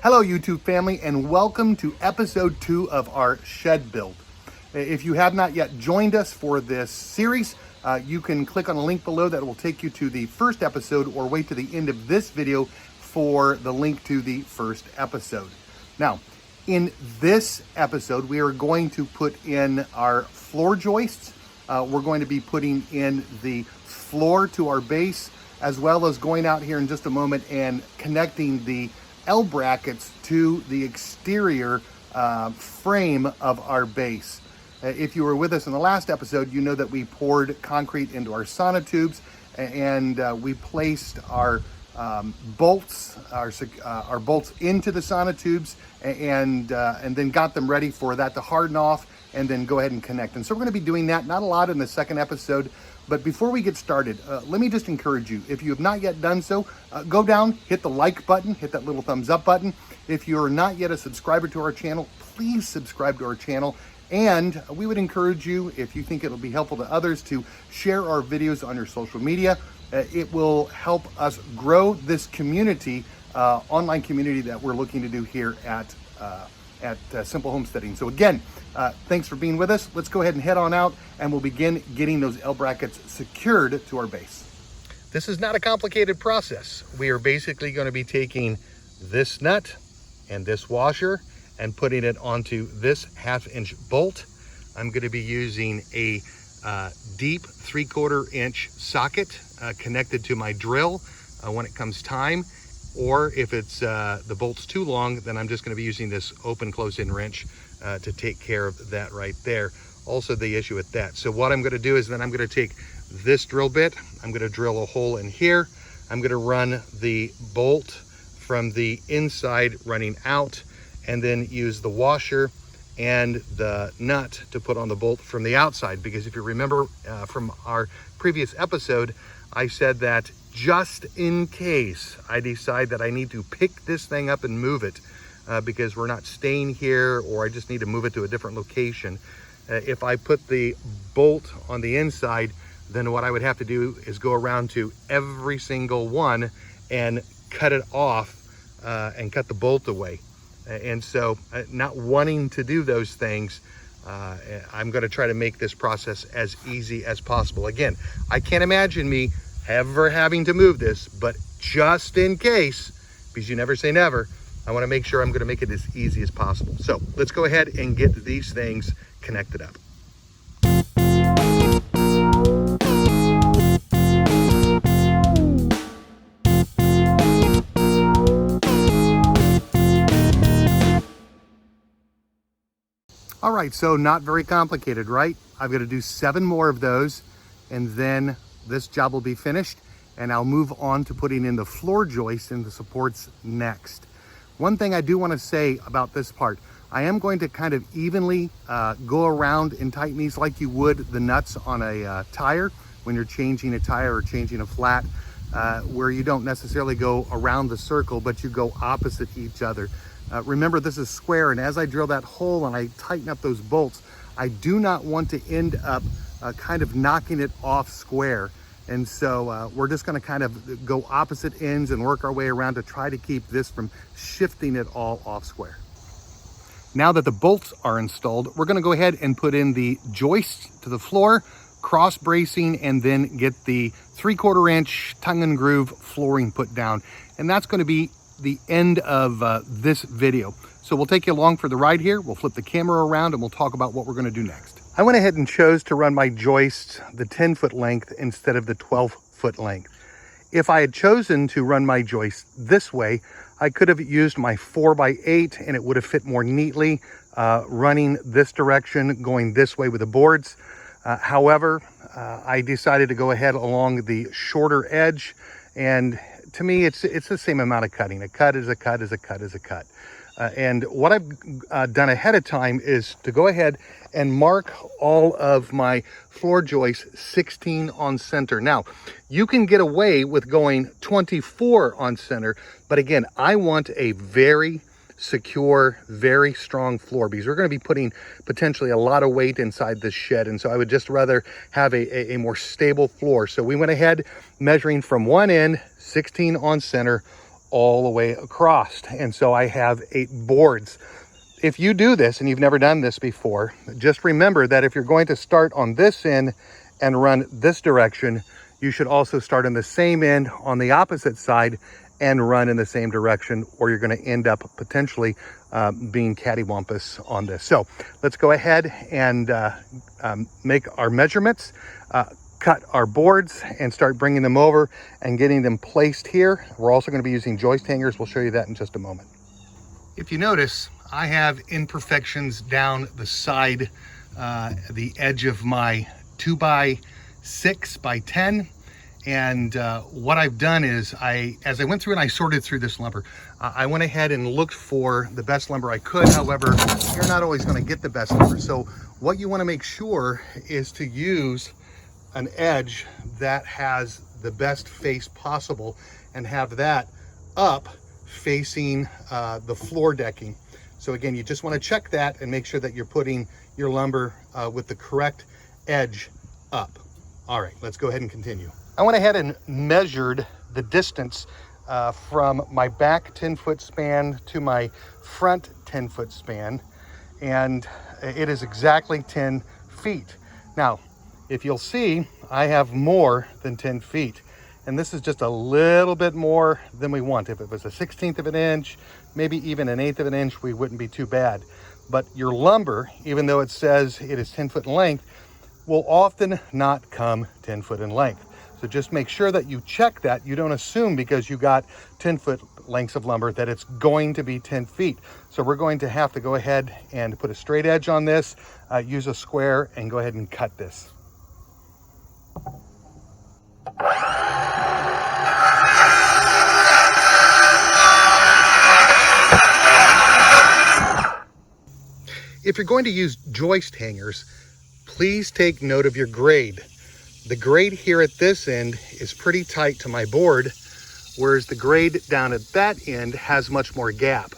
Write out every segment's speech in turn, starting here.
Hello YouTube family, and welcome to episode 2 of our shed build. If you have not yet joined us for this series, you can click on a link below that will take you to the first episode, or wait to the end of this video for the link to the first episode. Now, in this episode, we are going to put in our floor joists. We're going to be putting in the floor to our base, as well as going out here in just a moment and connecting the L brackets to the exterior frame of our base. If you were with us in the last episode, you know that we poured concrete into our sonotubes, and we placed our bolts into the sonotubes, and then got them ready for that to harden off and then go ahead and connect. And so we're going to be doing that, not a lot in the second episode. But before we get started, let me just encourage you, if you have not yet done so, go down, hit the like button, hit that little thumbs up button. If you're not yet a subscriber to our channel, please subscribe to our channel. And we would encourage you, if you think it'll be helpful to others, to share our videos on your social media. It will help us grow this community, online community that we're looking to do here at Simple Homesteading. So again, thanks for being with us. Let's go ahead and head on out, and we'll begin getting those L brackets secured to our base. This is not a complicated process. We are basically going to be taking this nut and this washer and putting it onto this 1/2-inch bolt. I'm going to be using a deep 3/4 inch socket connected to my drill when it comes time. Or if it's the bolt's too long, then I'm just going to be using this open close-in wrench to take care of that right there. Also the issue with that. So what I'm going to do is then I'm going to take this drill bit, I'm going to drill a hole in here. I'm going to run the bolt from the inside running out, and then use the washer and the nut to put on the bolt from the outside. Because if you remember from our previous episode, I said that just in case I decide that I need to pick this thing up and move it because we're not staying here, or I just need to move it to a different location. If I put the bolt on the inside, then what I would have to do is go around to every single one and cut it off and cut the bolt away. And so not wanting to do those things, I'm going to try to make this process as easy as possible. Again, I can't imagine me ever having to move this, but just in case, because you never say never, I want to make sure I'm going to make it as easy as possible. So let's go ahead and get these things connected up. All right, so not very complicated, right? I've got to do 7 more of those, and then this job will be finished, and I'll move on to putting in the floor joist and the supports next. One thing I do want to say about this part, I am going to kind of evenly go around and tighten these like you would the nuts on a tire when you're changing a tire or changing a flat, where you don't necessarily go around the circle, but you go opposite each other. Remember, this is square, and as I drill that hole and I tighten up those bolts, I do not want to end up kind of knocking it off square. And so we're just going to kind of go opposite ends and work our way around to try to keep this from shifting it all off square. Now that the bolts are installed, we're going to go ahead and put in the joists to the floor, cross bracing, and then get the 3/4 inch tongue and groove flooring put down. And that's going to be the end of this video. So we'll take you along for the ride here. We'll flip the camera around and we'll talk about what we're going to do next. I went ahead and chose to run my joists the 10-foot length instead of the 12-foot length. If I had chosen to run my joists this way, I could have used my 4x8 and it would have fit more neatly, running this direction, going this way with the boards. However, I decided to go ahead along the shorter edge, and to me, it's the same amount of cutting. A cut is a cut is a cut is a cut. And what I've done ahead of time is to go ahead and mark all of my floor joists 16 on center. Now, you can get away with going 24 on center, but again, I want a very secure, very strong floor, because we're going to be putting potentially a lot of weight inside this shed. And so I would just rather have a more stable floor. So we went ahead measuring from one end, 16 on center, all the way across. And so I have 8 boards. If you do this and you've never done this before, just remember that if you're going to start on this end and run this direction, you should also start on the same end on the opposite side and run in the same direction, or you're going to end up potentially being cattywampus on this. So let's go ahead and make our measurements, cut our boards, and start bringing them over and getting them placed here. We're also going to be using joist hangers. We'll show you that in just a moment. If you notice, I have imperfections down the side, the edge of my 2x6 by 10. And what I've done is as I went through and I sorted through this lumber, I went ahead and looked for the best lumber I could. However, you're not always going to get the best lumber. So what you want to make sure is to use an edge that has the best face possible and have that up facing the floor decking. So again, you just want to check that and make sure that you're putting your lumber with the correct edge up. All right, let's go ahead and continue. I went ahead and measured the distance from my back 10-foot span to my front 10-foot span, and it is exactly 10 feet. Now, if you'll see, I have more than 10 feet. And this is just a little bit more than we want. If it was a 1/16 of an inch, maybe even an 1/8 of an inch, we wouldn't be too bad. But your lumber, even though it says it is 10 foot in length, will often not come 10 foot in length. So just make sure that you check that. You don't assume because you got 10 foot lengths of lumber that it's going to be 10 feet. So we're going to have to go ahead and put a straight edge on this, use a square, and go ahead and cut this. If you're going to use joist hangers, please take note of your grade. The grade here at this end is pretty tight to my board, whereas the grade down at that end has much more gap.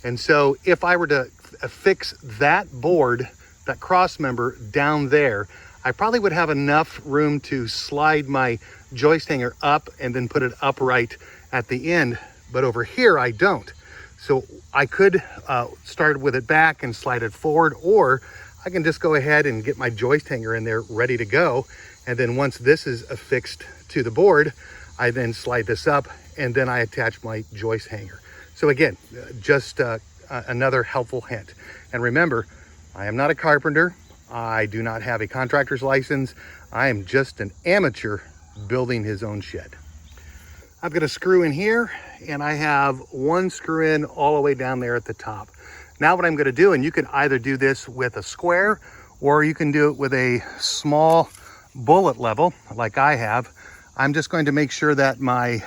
And so if I were to affix that board, that cross member down there, I probably would have enough room to slide my joist hanger up and then put it upright at the end. But over here, I don't. So I could start with it back and slide it forward, or I can just go ahead and get my joist hanger in there ready to go. And then once this is affixed to the board, I then slide this up and then I attach my joist hanger. So again, just another helpful hint. And remember, I am not a carpenter. I do not have a contractor's license. I am just an amateur building his own shed. I've got a screw in here, and I have one screw in all the way down there at the top. Now what I'm going to do, and you can either do this with a square or you can do it with a small bullet level like I have. I'm just going to make sure that my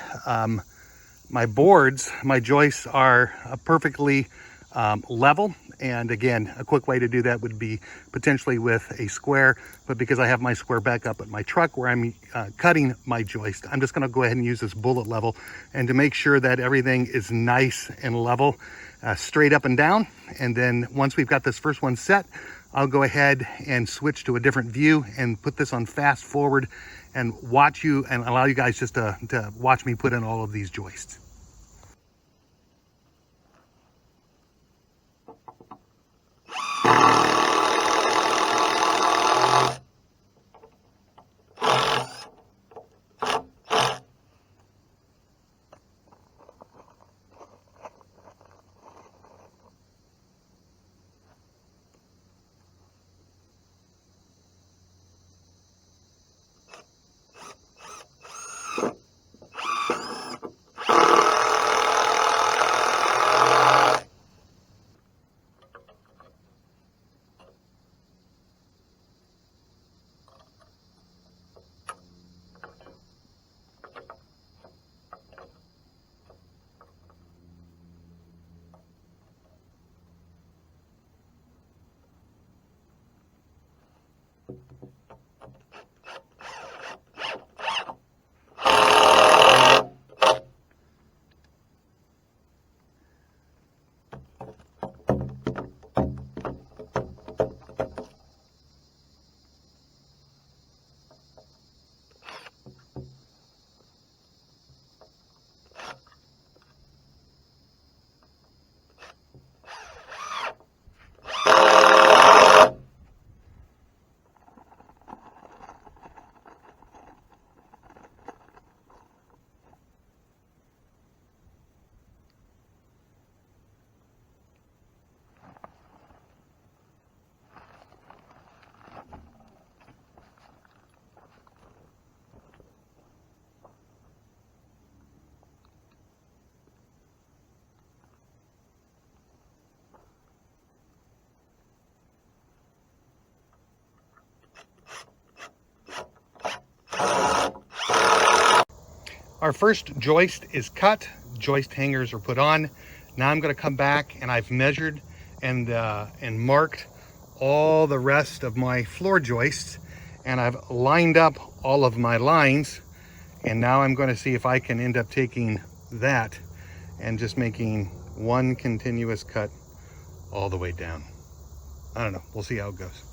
my boards, my joists are perfectly level. And again, a quick way to do that would be potentially with a square, but because I have my square back up at my truck where I'm cutting my joist, I'm just gonna go ahead and use this bullet level, and to make sure that everything is nice and level, straight up and down. And then once we've got this first one set, I'll go ahead and switch to a different view and put this on fast forward and watch you and allow you guys just to watch me put in all of these joists. Our first joist is cut, joist hangers are put on. Now I'm going to come back and I've measured and marked all the rest of my floor joists, and I've lined up all of my lines, and now I'm going to see if I can end up taking that and just making one continuous cut all the way down. I don't know, we'll see how it goes.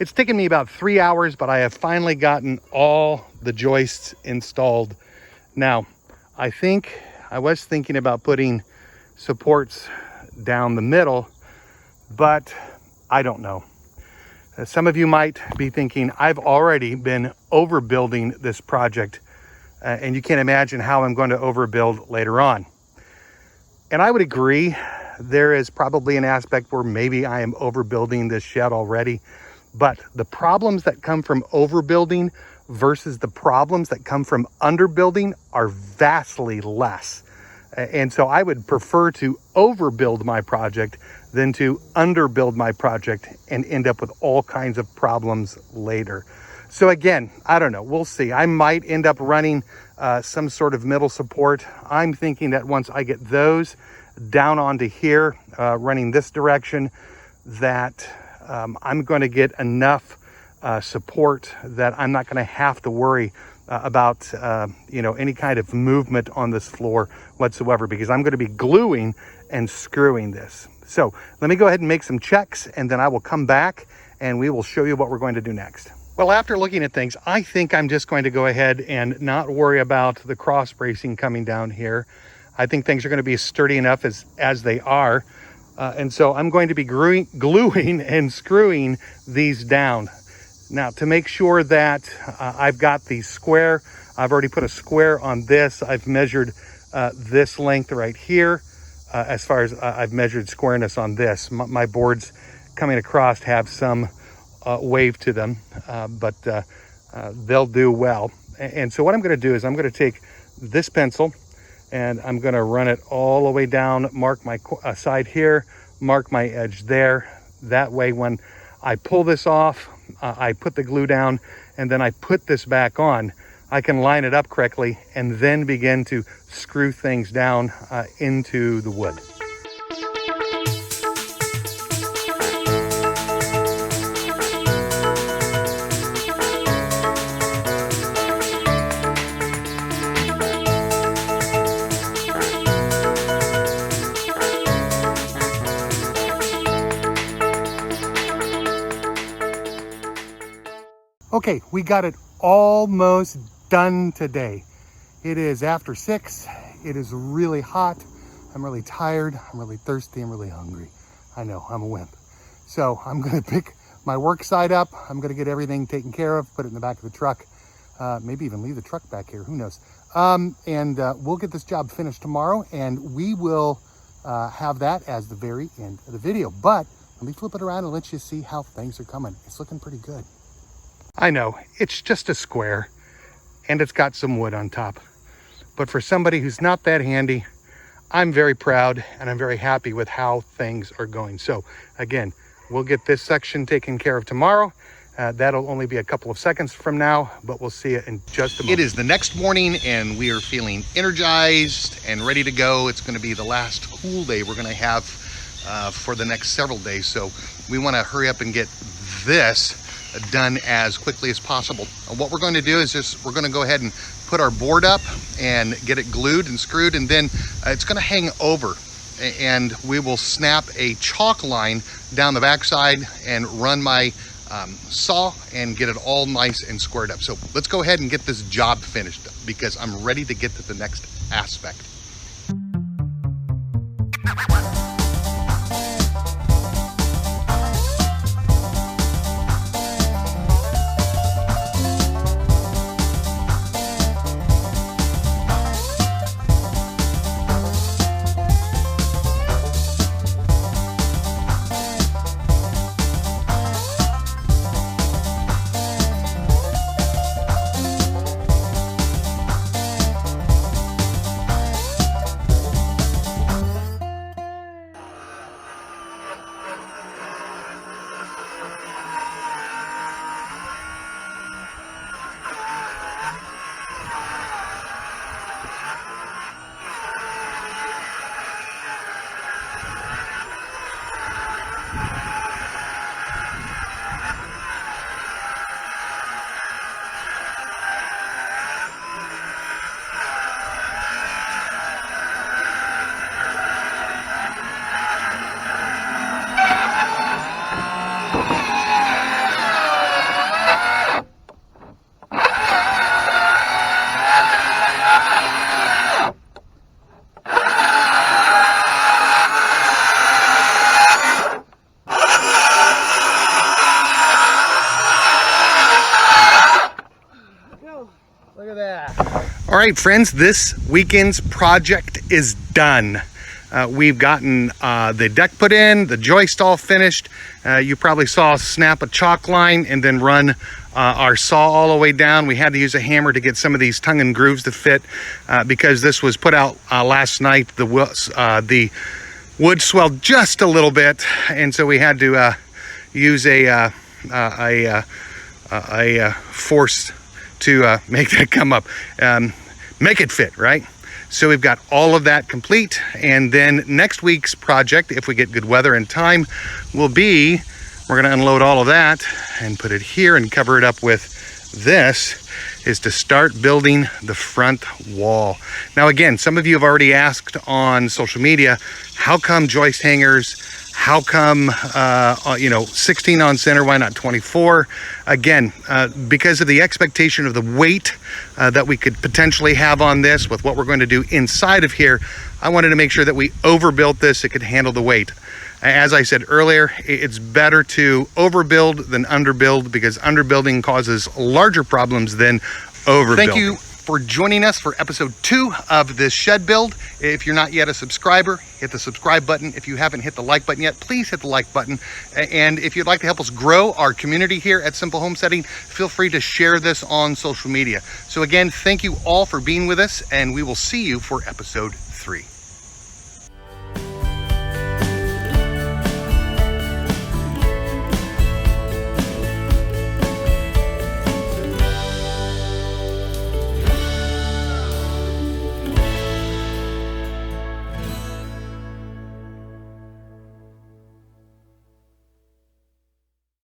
It's taken me about 3 hours, but I have finally gotten all the joists installed. Now, I was thinking about putting supports down the middle, but I don't know. Some of you might be thinking, I've already been overbuilding this project, and you can't imagine how I'm going to overbuild later on. And I would agree, there is probably an aspect where maybe I am overbuilding this shed already. But the problems that come from overbuilding versus the problems that come from underbuilding are vastly less. And so I would prefer to overbuild my project than to underbuild my project and end up with all kinds of problems later. So again, I don't know, we'll see. I might end up running some sort of middle support. I'm thinking that once I get those down onto here, running this direction, that I'm going to get enough support that I'm not going to have to worry about any kind of movement on this floor whatsoever, because I'm going to be gluing and screwing this. So let me go ahead and make some checks, and then I will come back and we will show you what we're going to do next. Well, after looking at things, I think I'm just going to go ahead and not worry about the cross bracing coming down here. I think things are going to be sturdy enough as they are. And so I'm going to be gluing and screwing these down. Now, to make sure that I've got the square, I've already put a square on this. I've measured this length right here. As far as I've measured squareness on this. My boards coming across have some wave to them, but they'll do well. And so what I'm going to do is I'm going to take this pencil and I'm going to run it all the way down, mark my side here, mark my edge there. That way when I pull this off, I put the glue down, and then I put this back on, I can line it up correctly and then begin to screw things down into the wood. Okay, we got it almost done today. It is after 6. It is really hot. I'm really tired. I'm really thirsty. I'm really hungry. I know, I'm a wimp. So I'm gonna pick my work side up. I'm gonna get everything taken care of, put it in the back of the truck. Maybe even leave the truck back here, who knows? We'll get this job finished tomorrow, and we will have that as the very end of the video. But let me flip it around and let you see how things are coming. It's looking pretty good. I know, it's just a square, and it's got some wood on top. But for somebody who's not that handy, I'm very proud and I'm very happy with how things are going. So again, we'll get this section taken care of tomorrow. That'll only be a couple of seconds from now, but we'll see you in just a moment. It is the next morning and we are feeling energized and ready to go. It's going to be the last cool day we're going to have for the next several days. So we want to hurry up and get this done as quickly as possible. What we're going to do is we're going to go ahead and put our board up and get it glued and screwed, and then it's going to hang over, and we will snap a chalk line down the backside and run my saw and get it all nice and squared up. So let's go ahead and get this job finished because I'm ready to get to the next aspect. Look at that. All right, friends, this weekend's project is done. We've gotten the deck put in, the joist all finished. You probably saw us snap a chalk line and then run our saw all the way down. We had to use a hammer to get some of these tongue and grooves to fit because this was put out last night. The wood swelled just a little bit, and so we had to use a force to make that come up, make it fit, right? So we've got all of that complete, and then next week's project, if we get good weather and time, will be, we're gonna unload all of that and put it here and cover it up with this, is to start building the front wall. Now again, some of you have already asked on social media, how come joist hangers? How come, 16 on center, why not 24? Again, because of the expectation of the weight that we could potentially have on this with what we're going to do inside of here, I wanted to make sure that we overbuilt this, it could handle the weight. As I said earlier, it's better to overbuild than underbuild because underbuilding causes larger problems than overbuilding. Thank you for joining us for episode 2 of this shed build. If you're not yet a subscriber, hit the subscribe button. If you haven't hit the like button yet, please hit the like button. And if you'd like to help us grow our community here at Simple Homesteading, feel free to share this on social media. So again, thank you all for being with us, and we will see you for episode 3.